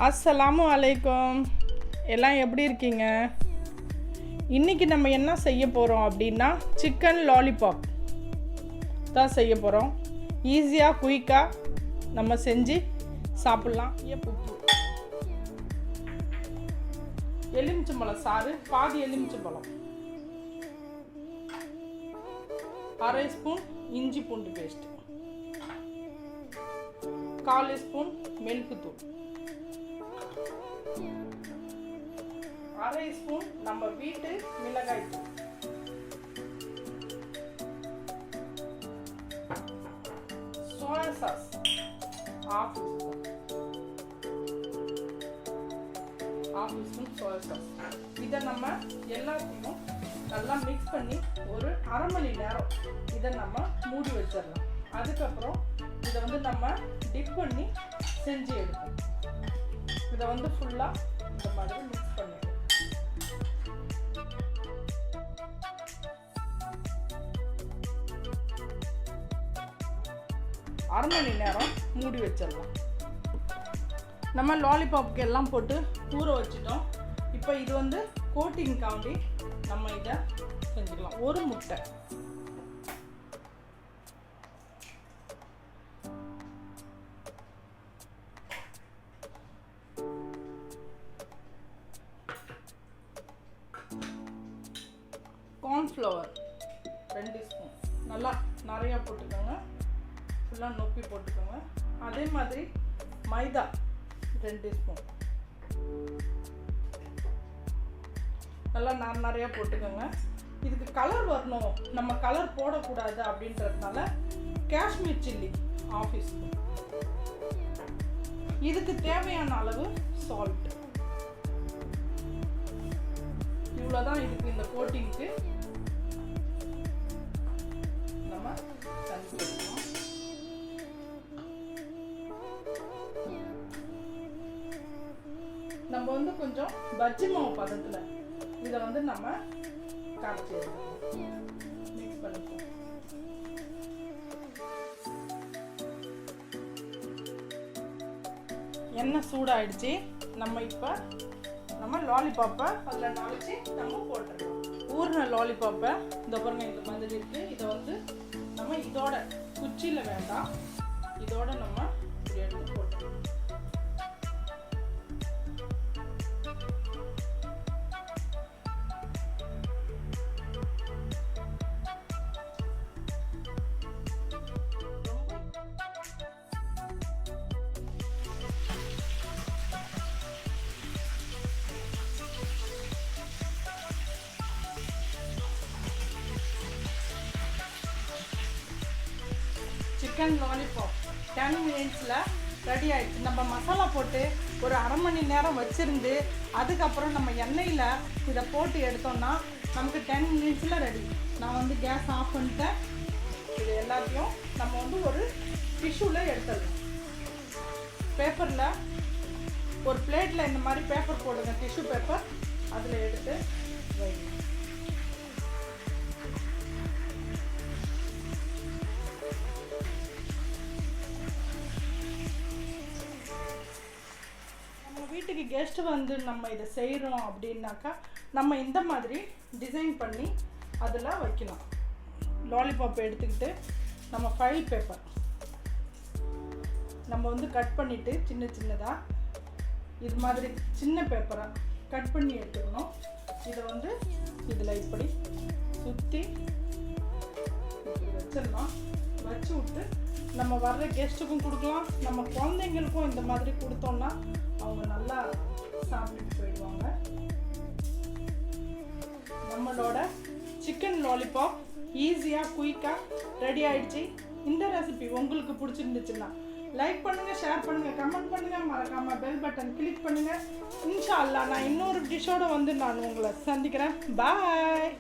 அஸ்ஸலாமு அலைக்கும். எல்லாம் எப்படி இருக்கீங்க? இன்றைக்கி நம்ம என்ன செய்ய போகிறோம் அப்படின்னா சிக்கன் லாலிபாப் தான் செய்ய போகிறோம். ஈஸியாக குயிக்காக நம்ம செஞ்சு சாப்பிட்லாம். உப்பு, எலுமிச்சம்பழம் சாறு, பாதி எலுமிச்சம்பழம், அரை ஸ்பூன் இஞ்சி பூண்டு பேஸ்ட், 1/4 ஸ்பூன் மிளகுத்தூள், அரை ஸ்பூன் நம்ம வீட்டு மிளகாய் தூள், soya sauce 1/2 spoon soya sauce. இதை நம்ம எல்லாத்தையும் நல்லா மிக்ஸ் பண்ணி ஒரு அரை மணி நேரம் இதை நம்ம மூடி வச்சிடலாம். அதுக்கப்புறம் இதை நம்ம டிப் பண்ணி செஞ்சு எடுப்போம். இதை ஃபுல்லாக இந்த மாதிரி மிக்ஸ் பண்ணிடுவோம். அரை மணி நேரம் மூடி வச்சிடலாம். நம்ம லாலிபாப்க்கு எல்லாம் போட்டு ஊற வச்சிட்டோம். இப்போ இது கோட்டிங்காண்டி நம்ம இதை செஞ்சுக்கலாம். ஒரு முட்டை, cornflour 2 ஸ்பூன், நல்லா நிறையா போட்டுக்கோங்க, ஃபுல்லாக நொப்பி போட்டுக்கோங்க. அதே மாதிரி மைதா 2 ஸ்பூன், நல்லா நிறையா போட்டுக்கோங்க. இதுக்கு கலர் வரணும், நம்ம கலர் போடக்கூடாது அப்படின்றதுனால காஷ்மீர் சில்லி 1/2 ஸ்பூன். இதுக்கு தேவையான அளவு சால்ட். இவ்வளோதான் இதுக்கு, இந்த கோட்டிங்க்கு நம்ம தண்ணி போட்டுக்கணும். நம்ம கொஞ்சம் பஜ்ஜி மாவு பதத்தில் இதை நம்ம கரைச்சி எடுத்துக்கணும், மிக்ஸ் பண்ணிப்போம். எண்ணெய் சூடாயிடுச்சு. நம்ம லாலிபாப்பை அதில் நனைச்சி நம்ம போட்டுருக்கோம். ஊறின லாலிபாப்பை இந்த பாருங்க இந்த மாதிரி இருக்குது. இதை நம்ம இதோட குச்சியில் வேண்டாம், இதோட நம்ம இப்படி எடுத்து போட்டுருக்கோம். சிக்கன் லாலிபாப் 10 மினிட்ஸில் ரெடி ஆகிடுச்சு. நம்ம மசாலா போட்டு ஒரு அரை மணி நேரம் வச்சுருந்து அதுக்கப்புறம் நம்ம எண்ணெயில் இதை போட்டு எடுத்தோம்னா நமக்கு 10 மினிட்ஸில் ரெடி. நான் கேஸ் ஆஃப் பண்ணிட்டேன். இது எல்லாத்தையும் நம்ம ஒரு டிஷ்யூவில் எடுத்துடலாம். பேப்பரில் ஒரு பிளேட்டில் இந்த மாதிரி பேப்பர் போடுங்க, டிஷ்யூ பேப்பர், அதில் எடுத்து வைங்க. வீட்டுக்கு கெஸ்ட் நம்ம இதை செய்கிறோம் அப்படின்னாக்கா நம்ம இந்த மாதிரி டிசைன் பண்ணி அதில் வைக்கலாம். லாலிபாப் எடுத்துக்கிட்டு நம்ம ஃபைல் பேப்பர் நம்ம கட் பண்ணிவிட்டு சின்ன சின்னதாக இது மாதிரி சின்ன பேப்பராக கட் பண்ணி எடுத்துக்கணும். இதை இதில் இப்படி சுற்றி வச்சிடலாம். வச்சு விட்டு நம்ம வர்ற கெஸ்ட்டுக்கும் கொடுக்கலாம், நம்ம குழந்தைங்களுக்கும் இந்த மாதிரி கொடுத்தோம்னா அவங்க நல்லா சாப்பிட்டுட்டு போயிடுவாங்க. நம்மளோட சிக்கன் லாலிபாப் ஈஸியாக குயிக்காக ரெடி ஆகிடுச்சு. இந்த ரெசிபி உங்களுக்கு பிடிச்சிருந்துச்சுன்னா லைக் பண்ணுங்கள், ஷேர் பண்ணுங்கள், கமெண்ட் பண்ணுங்கள், மறக்காமல் பெல் பட்டன் கிளிக் பண்ணுங்கள். இன்ஷா அல்லாஹ் நான் இன்னொரு டிஷ்ஷோடு நான் உங்களை சந்திக்கிறேன். பாய்.